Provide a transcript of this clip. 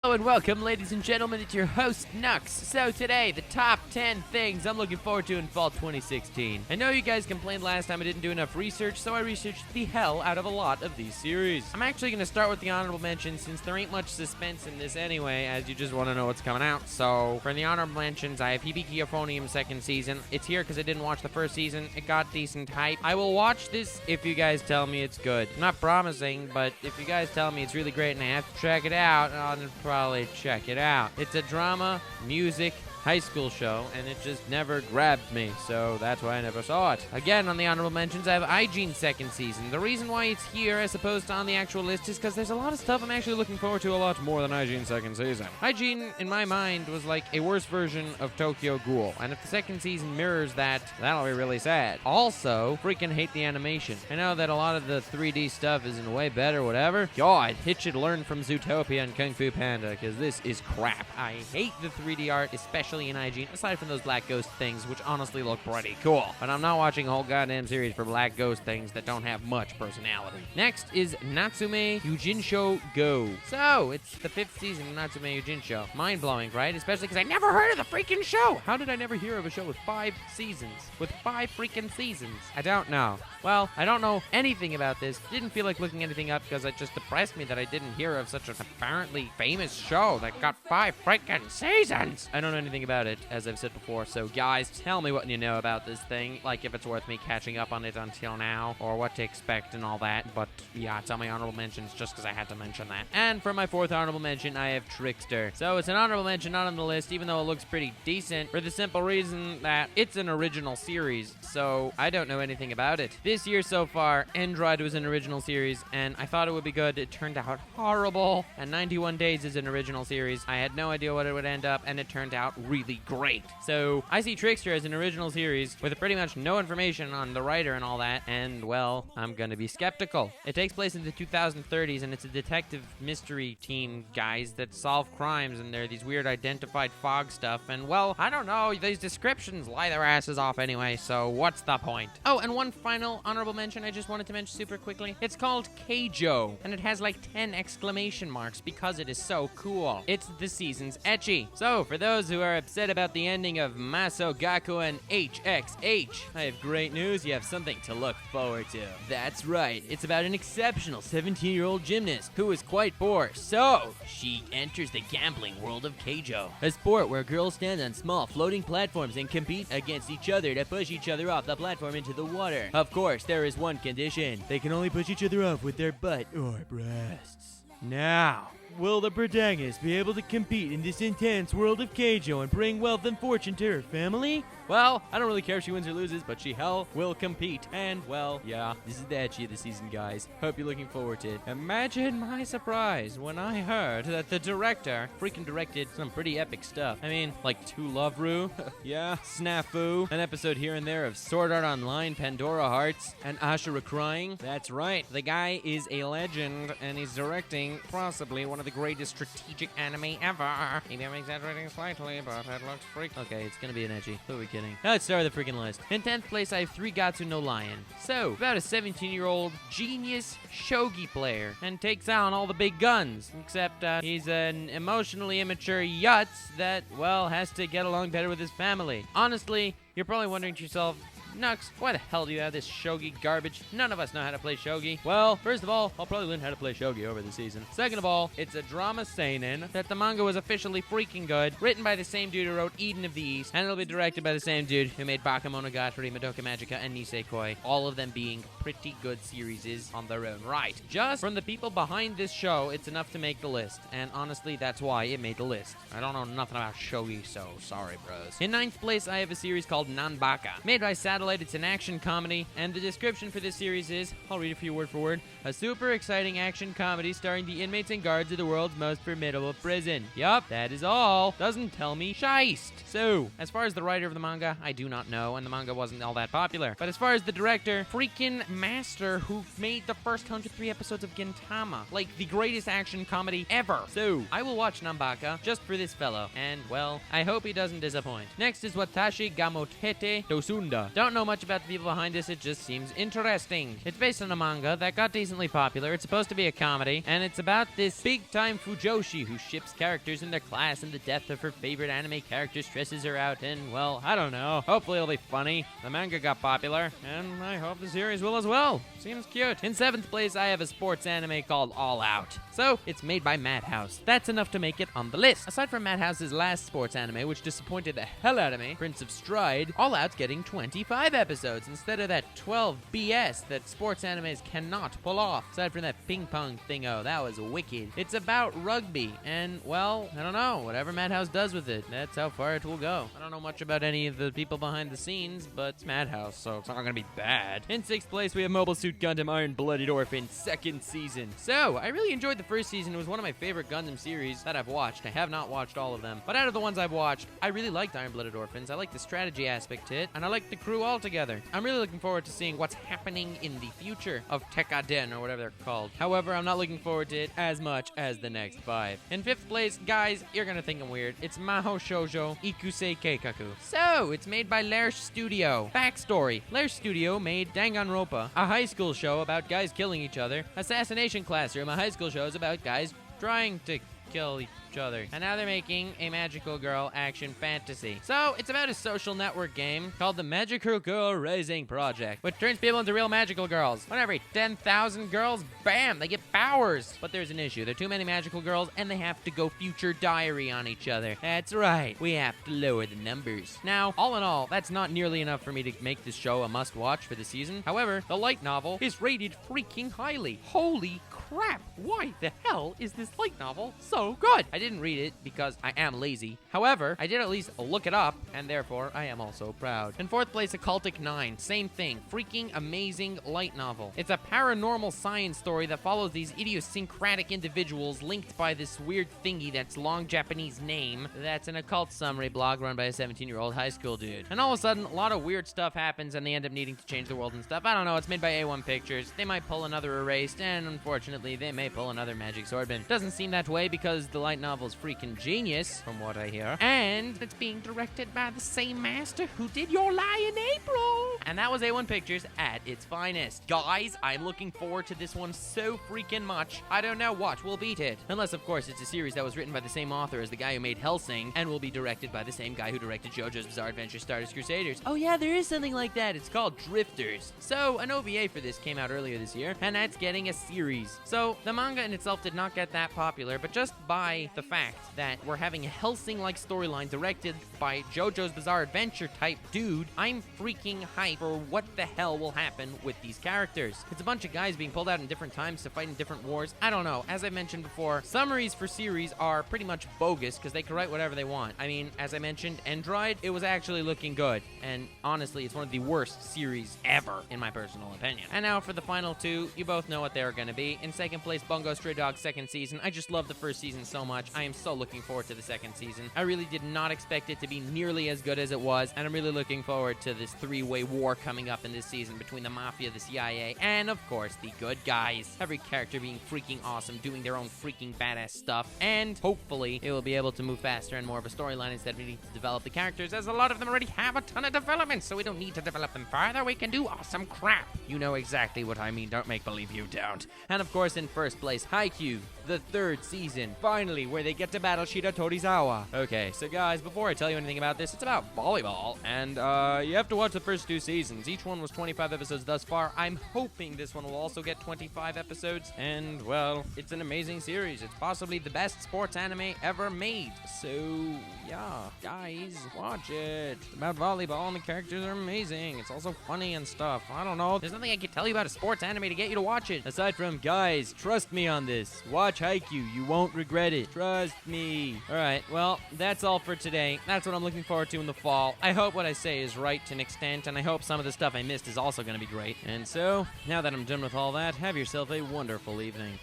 Hello and welcome, ladies and gentlemen. It's your host, Nux. So today, the top 10 things I'm looking forward to in fall 2016. I know you guys complained last time I didn't do enough research, so I researched the hell out of a lot of these series. I'm actually going to start with the honorable mentions since there ain't much suspense in this anyway, as you just want to know what's coming out. So for the honorable mentions, I have Hibike second season. It's here because I didn't watch the first season. It got decent hype. I will watch this if you guys tell me it's good. I'm not promising, but if you guys tell me it's really great and I have to check it out, I'll probably check it out. It's a drama, music, high school show, and it just never grabbed me, so that's why I never saw it. Again, on the honorable mentions, I have ajin second season. The reason why it's here as opposed to on the actual list is because there's a lot of stuff I'm actually looking forward to a lot more than ajin second season. Ajin, in my mind, was like a worse version of Tokyo Ghoul, and if the second season mirrors that, that'll be really sad. Also, freaking hate the animation. I know that a lot of the 3D stuff is in way better, whatever. God, it should learn from Zootopia and Kung Fu Panda, because this is crap. I hate the 3D art, especially in IGN, aside from those black ghost things, which honestly look pretty cool. But I'm not watching a whole goddamn series for black ghost things that don't have much personality. Next is Natsume Yujinsho Go. So, it's the 5th season of Natsume Yujinsho. Mind-blowing, right? Especially because I never heard of the freaking show! How did I never hear of a show with 5 seasons? With 5 freaking seasons? I don't know. Well, I don't know anything about this. Didn't feel like looking anything up because it just depressed me that I didn't hear of such an apparently famous show that got 5 freaking seasons! I don't know anything about it, as I've said before, so guys, tell me what you know about this thing, like if it's worth me catching up on it until now, or what to expect and all that, but yeah, it's on my honorable mentions just because I had to mention that. And for my 4th honorable mention, I have Trickster. So it's an honorable mention, not on the list, even though it looks pretty decent, for the simple reason that it's an original series, so I don't know anything about it. This year so far, Android was an original series, and I thought it would be good. It turned out horrible, and 91 Days is an original series. I had no idea what it would end up, and it turned out really great. So I see Trickster as an original series with pretty much no information on the writer and all that, and well, I'm gonna be skeptical. It takes place in the 2030s, and it's a detective mystery team guys that solve crimes, and they're these weird identified fog stuff, and well, I don't know, these descriptions lie their asses off anyway, so what's the point? Oh, and one final honorable mention I just wanted to mention super quickly. It's called Keijo, and it has like 10 exclamation marks because it is so cool. It's the season's ecchi. So, for those who are upset about the ending of Masogaku and HXH, I have great news. You have something to look forward to. That's right. It's about an exceptional 17-year-old gymnast who is quite poor. So, she enters the gambling world of keijo, a sport where girls stand on small floating platforms and compete against each other to push each other off the platform into the water. Of course, there is one condition. They can only push each other off with their butt or breasts. Now, will the protagonist be able to compete in this intense world of keijo and bring wealth and fortune to her family? Well, I don't really care if she wins or loses, but she hell will compete. And, well, yeah, this is the ecchi of the season, guys. Hope you're looking forward to it. Imagine my surprise when I heard that the director freaking directed some pretty epic stuff. I mean, like 2 Love Ru, yeah, Snafu, an episode here and there of Sword Art Online, Pandora Hearts, and Ashura Crying. That's right, the guy is a legend, and he's directing possibly one of the greatest strategic anime ever. Maybe I'm exaggerating slightly, but it looks freak. Okay, it's gonna be an ecchi. Who are we kidding? Now let's start with the freaking list. In 10th place, I have 3 Gatsu no Lion. So, about a 17-year-old genius shogi player, and takes on all the big guns, except he's an emotionally immature yutz that, well, has to get along better with his family. Honestly, you're probably wondering to yourself, Nux, why the hell do you have this shogi garbage? None of us know how to play shogi. Well, first of all, I'll probably learn how to play shogi over the season. Second of all, it's a drama seinen that the manga was officially freaking good, written by the same dude who wrote Eden of the East, and it'll be directed by the same dude who made Bakemonogatari, Madoka Magica, and Nisekoi, all of them being pretty good series on their own right. Just from the people behind this show, it's enough to make the list, and honestly, that's why it made the list. I don't know nothing about shogi, so sorry, bros. In 9th place, I have a series called Nanbaka, made by Satellite. It's an action comedy, and the description for this series is, I'll read it for you word for word, a super exciting action comedy starring the inmates and guards of the world's most formidable prison. Yup, that is all. Doesn't tell me shiest. So, as far as the writer of the manga, I do not know, and the manga wasn't all that popular. But as far as the director, freaking master who made the first 103 episodes of Gintama, like the greatest action comedy ever. So, I will watch Nanbaka just for this fellow, and, well, I hope he doesn't disappoint. Next is Watashi ga Motete Dosunda. Don't don't know much about the people behind this, it just seems interesting. It's based on a manga that got decently popular. It's supposed to be a comedy, and it's about this big-time Fujoshi who ships characters in their class, and the death of her favorite anime character stresses her out, and, well, I don't know. Hopefully it'll be funny. The manga got popular, and I hope the series will as well. Seems cute. In 7th place, I have a sports anime called All Out. So, it's made by Madhouse. That's enough to make it on the list. Aside from Madhouse's last sports anime, which disappointed the hell out of me, Prince of Stride, All Out's getting 25 episodes instead of that 12 BS that sports animes cannot pull off. Aside from that ping pong thingo, that was wicked. It's about rugby, and, well, I don't know, whatever Madhouse does with it, that's how far it will go. I don't know much about any of the people behind the scenes, but it's Madhouse, so it's not gonna be bad. In 6th place, we have Mobile Suit Gundam Iron Blooded Orphan 2nd season. So, I really enjoyed the first season. It was one of my favorite Gundam series that I've watched. I have not watched all of them, but out of the ones I've watched, I really liked Iron Blooded Orphans. I like the strategy aspect to it, and I like the crew altogether. I'm really looking forward to seeing what's happening in the future of Tekkaden, or whatever they're called. However, I'm not looking forward to it as much as the next 5. In 5th place, guys, you're gonna think I'm weird. It's Mahou Shoujo Ikusei Keikaku. So, it's made by Lerche Studio. Backstory: Lerche Studio made Danganronpa, a high school show about guys killing each other. Assassination Classroom, a high school show is about guys trying to kill each other. And now they're making a magical girl action fantasy. So, it's about a social network game called the Magical Girl Raising Project, which turns people into real magical girls. When every 10,000 girls, bam, they get powers. But there's an issue. There are too many magical girls, and they have to go future diary on each other. That's right. We have to lower the numbers. Now, all in all, that's not nearly enough for me to make this show a must-watch for the season. However, the light novel is rated freaking highly. Holy crap. Why the hell is this light novel so good? I didn't read it because I am lazy. However, I did at least look it up, and therefore I am also proud. In 4th place, Occultic 9. Same thing. Freaking amazing light novel. It's a paranormal science story that follows these idiosyncratic individuals linked by this weird thingy that's long Japanese name. That's an occult summary blog run by a 17-year-old high school dude. And all of a sudden, a lot of weird stuff happens, and they end up needing to change the world and stuff. I don't know. It's made by A1 Pictures. They might pull another Erased, and unfortunately, they may pull another Magic Swordman. Doesn't seem that way because the light novel's freaking genius, from what I hear. And it's being directed by the same master who did Your Lie in April. And that was A1 Pictures at its finest. Guys, I'm looking forward to this one so freaking much. I don't know what will beat it. Unless, of course, it's a series that was written by the same author as the guy who made Hellsing and will be directed by the same guy who directed JoJo's Bizarre Adventure Stardust Crusaders. Oh yeah, there is something like that. It's called Drifters. So, an OVA for this came out earlier this year, and that's getting a series. So, the manga in itself did not get that popular, but just by the fact that we're having a Hellsing-like storyline directed by JoJo's Bizarre Adventure type dude, I'm freaking hyped for what the hell will happen with these characters. It's a bunch of guys being pulled out in different times to fight in different wars. I don't know. As I mentioned before, summaries for series are pretty much bogus because they can write whatever they want. I mean, as I mentioned, Android, it was actually looking good. And honestly, it's one of the worst series ever, in my personal opinion. And now for the final two, you both know what they're going to be. In 2nd place, Bungo Stray Dogs 2nd season. I just love the first season so much. I am so looking forward to the 2nd season. I really did not expect it to be nearly as good as it was, and I'm really looking forward to this three-way war coming up in this season between the Mafia, the CIA, and of course, the good guys. Every character being freaking awesome, doing their own freaking badass stuff, and hopefully, it will be able to move faster and more of a storyline instead of needing to develop the characters, as a lot of them already have a ton of development, so we don't need to develop them further. We can do awesome crap. You know exactly what I mean. Don't make believe you don't. And of course, in 1st place, haikyuu, the 3rd season, finally, where they get to battle Shira Torizawa. Okay, so guys, before I tell you anything about this, it's about volleyball, and you have to watch the first 2 seasons. Each one was 25 episodes thus far. I'm hoping this one will also get 25 episodes, and, well, it's an amazing series. It's possibly the best sports anime ever made. So, yeah, guys, watch it. It's about volleyball, and the characters are amazing. It's also funny and stuff. I don't know. There's nothing I can tell you about a sports anime to get you to watch it. Aside from, guys, trust me on this. Watch haikyuu. You won't regret it. Trust me. Alright, well, that's all for today. That's what I'm looking forward to in the fall. I hope what I say is right to an extent, and I hope some of the stuff I missed is also going to be great. And so, now that I'm done with all that, have yourself a wonderful evening.